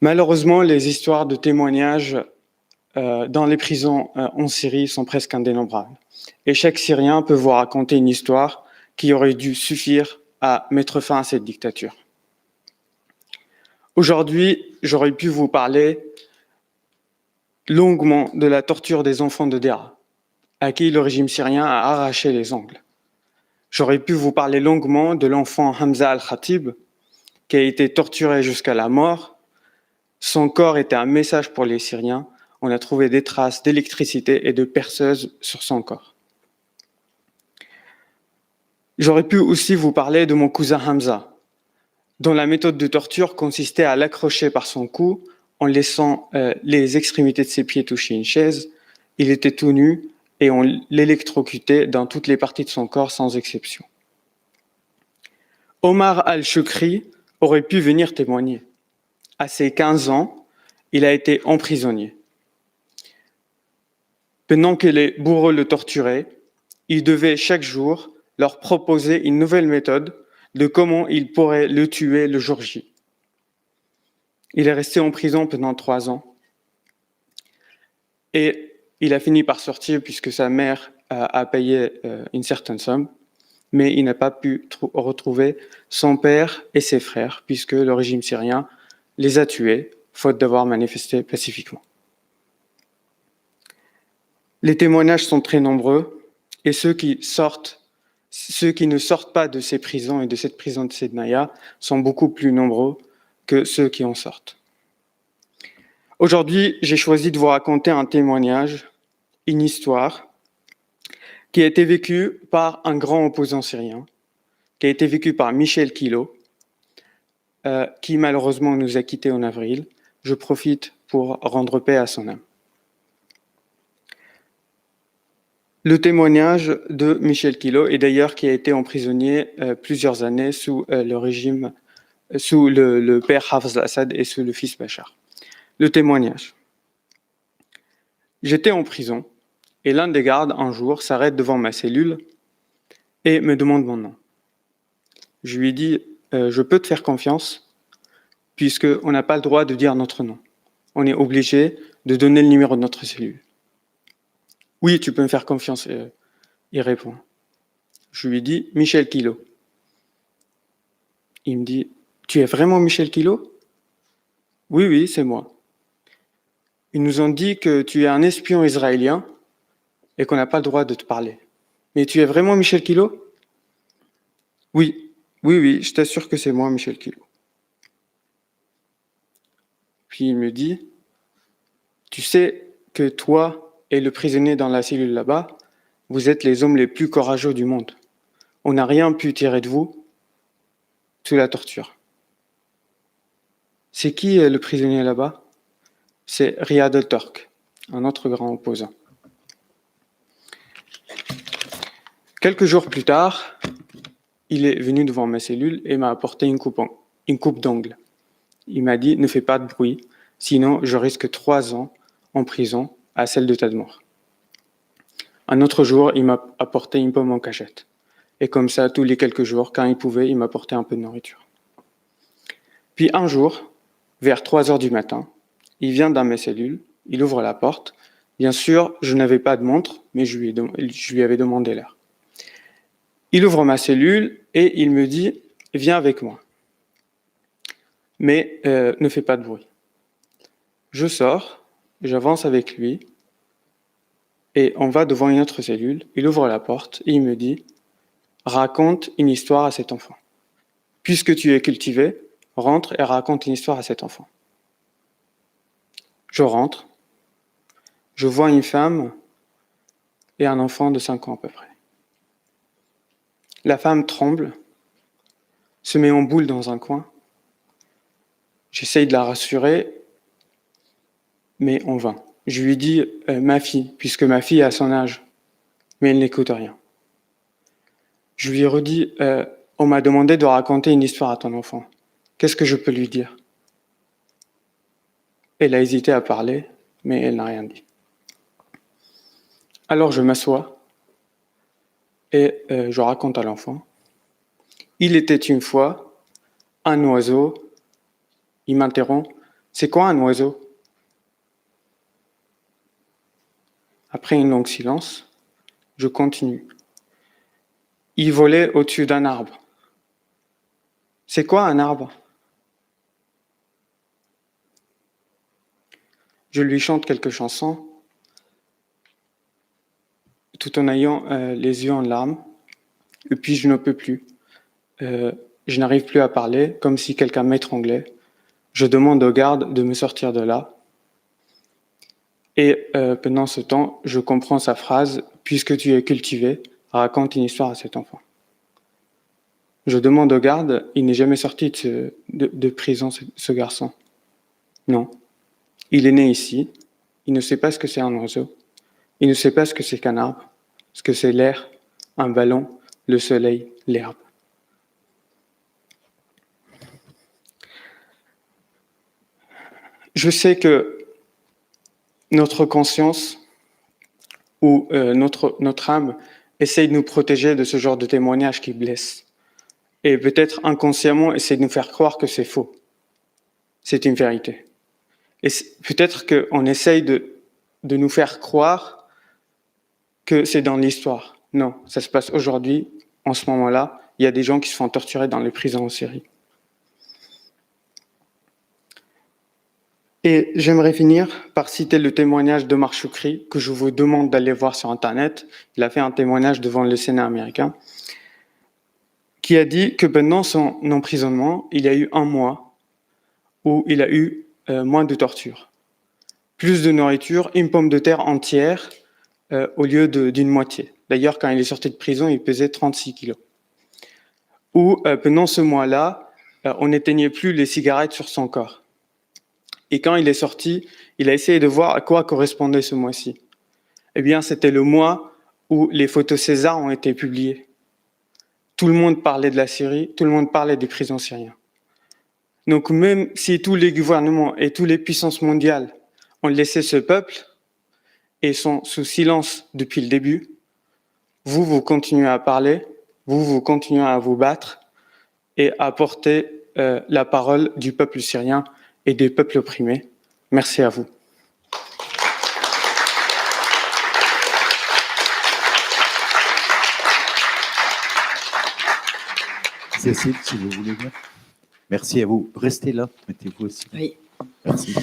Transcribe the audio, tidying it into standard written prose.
Malheureusement, les histoires de témoignages dans les prisons en Syrie sont presque indénombrables. Et chaque Syrien peut vous raconter une histoire qui aurait dû suffire à mettre fin à cette dictature. Aujourd'hui, j'aurais pu vous parler longuement de la torture des enfants de Dera, à qui le régime syrien a arraché les ongles. J'aurais pu vous parler longuement de l'enfant Hamza al-Khatib, qui a été torturé jusqu'à la mort. Son corps était un message pour les Syriens. On a trouvé des traces d'électricité et de perceuses sur son corps. J'aurais pu aussi vous parler de mon cousin Hamza, dont la méthode de torture consistait à l'accrocher par son cou en laissant les extrémités de ses pieds toucher une chaise. Il était tout nu et on l'électrocutait dans toutes les parties de son corps sans exception. Omar al-Shukri aurait pu venir témoigner. À ses 15 ans, il a été emprisonné. Pendant que les bourreaux le torturaient, il devait chaque jour leur proposer une nouvelle méthode de comment ils pourraient le tuer le jour J. Il est resté en prison pendant 3 ans et il a fini par sortir puisque sa mère a payé une certaine somme, mais il n'a pas pu retrouver son père et ses frères puisque le régime syrien les a tués, faute d'avoir manifesté pacifiquement. Les témoignages sont très nombreux et ceux qui ne sortent pas de ces prisons et de cette prison de Sednaya sont beaucoup plus nombreux que ceux qui en sortent. Aujourd'hui, j'ai choisi de vous raconter un témoignage, une histoire qui a été vécue par un grand opposant syrien, qui a été vécue par Michel Kilo, qui malheureusement nous a quittés en avril. Je profite pour rendre paix à son âme. Le témoignage de Michel Kilo, et d'ailleurs qui a été emprisonné plusieurs années sous le régime, sous le père Hafez al-Assad et sous le fils Bachar. Le témoignage. J'étais en prison et l'un des gardes un jour s'arrête devant ma cellule et me demande mon nom. Je lui dis je peux te faire confiance puisqu'on n'a pas le droit de dire notre nom. On est obligé de donner le numéro de notre cellule. Oui, tu peux me faire confiance, il répond. Je lui dis Michel Kilo. Il me dit tu es vraiment Michel Kilo? Oui, oui, c'est moi. Ils nous ont dit que tu es un espion israélien et qu'on n'a pas le droit de te parler. Mais tu es vraiment Michel Kilo? Oui, oui, oui, je t'assure que c'est moi, Michel Kilo. Puis il me dit, tu sais que toi et le prisonnier dans la cellule là-bas, vous êtes les hommes les plus courageux du monde. On n'a rien pu tirer de vous sous la torture. C'est qui le prisonnier là-bas? C'est Riyad al-Turk, un autre grand opposant. Quelques jours plus tard, il est venu devant ma cellule et m'a apporté une coupe d'ongles. Il m'a dit « Ne fais pas de bruit, sinon je risque 3 ans en prison à celle de Tadmor. » Un autre jour, il m'a apporté une pomme en cachette. Et comme ça, tous les quelques jours, quand il pouvait, il m'apportait un peu de nourriture. Puis un jour, vers 3 heures du matin, il vient dans mes cellules, il ouvre la porte. Bien sûr, je n'avais pas de montre, mais je lui avais demandé l'heure. Il ouvre ma cellule et il me dit « Viens avec moi, mais ne fais pas de bruit. » Je sors, j'avance avec lui et on va devant une autre cellule. Il ouvre la porte et il me dit « Raconte une histoire à cet enfant. Puisque tu es cultivé, rentre et raconte une histoire à cet enfant. » Je rentre, je vois une femme et un enfant de 5 ans à peu près. La femme tremble, se met en boule dans un coin. J'essaye de la rassurer, mais en vain. Je lui dis ma fille, puisque ma fille a son âge, mais elle n'écoute rien. Je lui redis on m'a demandé de raconter une histoire à ton enfant. Qu'est-ce que je peux lui dire? Elle a hésité à parler, mais elle n'a rien dit. Alors je m'assois et je raconte à l'enfant. Il était une fois un oiseau. Il m'interrompt. C'est quoi un oiseau? Après un long silence, je continue. Il volait au-dessus d'un arbre. C'est quoi un arbre? Je lui chante quelques chansons, tout en ayant les yeux en larmes. Et puis je ne peux plus. Je n'arrive plus à parler, comme si quelqu'un m'étranglait. Je demande au garde de me sortir de là. Et pendant ce temps, je comprends sa phrase, puisque tu es cultivé, raconte une histoire à cet enfant. Je demande au garde, il n'est jamais sorti de prison, ce garçon. Non. Il est né ici, il ne sait pas ce que c'est un oiseau, il ne sait pas ce que c'est qu'un arbre, ce que c'est l'air, un ballon, le soleil, l'herbe. Je sais que notre conscience ou notre âme essaye de nous protéger de ce genre de témoignages qui blessent. Et peut-être inconsciemment essaie de nous faire croire que c'est faux. C'est une vérité. Et peut-être qu'on essaye de nous faire croire que c'est dans l'histoire. Non, ça se passe aujourd'hui, en ce moment-là. Il y a des gens qui se font torturer dans les prisons en Syrie. Et j'aimerais finir par citer le témoignage d'Omar Choukri, que je vous demande d'aller voir sur Internet. Il a fait un témoignage devant le Sénat américain, qui a dit que pendant son emprisonnement, il y a eu 1 mois où il a eu moins de torture. Plus de nourriture, une pomme de terre entière au lieu d'une moitié. D'ailleurs, quand il est sorti de prison, il pesait 36 kilos. Ou pendant ce mois-là, on n'éteignait plus les cigarettes sur son corps. Et quand il est sorti, il a essayé de voir à quoi correspondait ce mois-ci. Eh bien, c'était le mois où les photos César ont été publiées. Tout le monde parlait de la Syrie, tout le monde parlait des prisons syriens. Donc même si tous les gouvernements et toutes les puissances mondiales ont laissé ce peuple et sont sous silence depuis le début, vous continuez à parler, vous continuez à vous battre et à porter la parole du peuple syrien et des peuples opprimés. Merci à vous. Cécile, si vous voulez bien. Merci à vous. Restez là, mettez-vous aussi. Oui. Merci.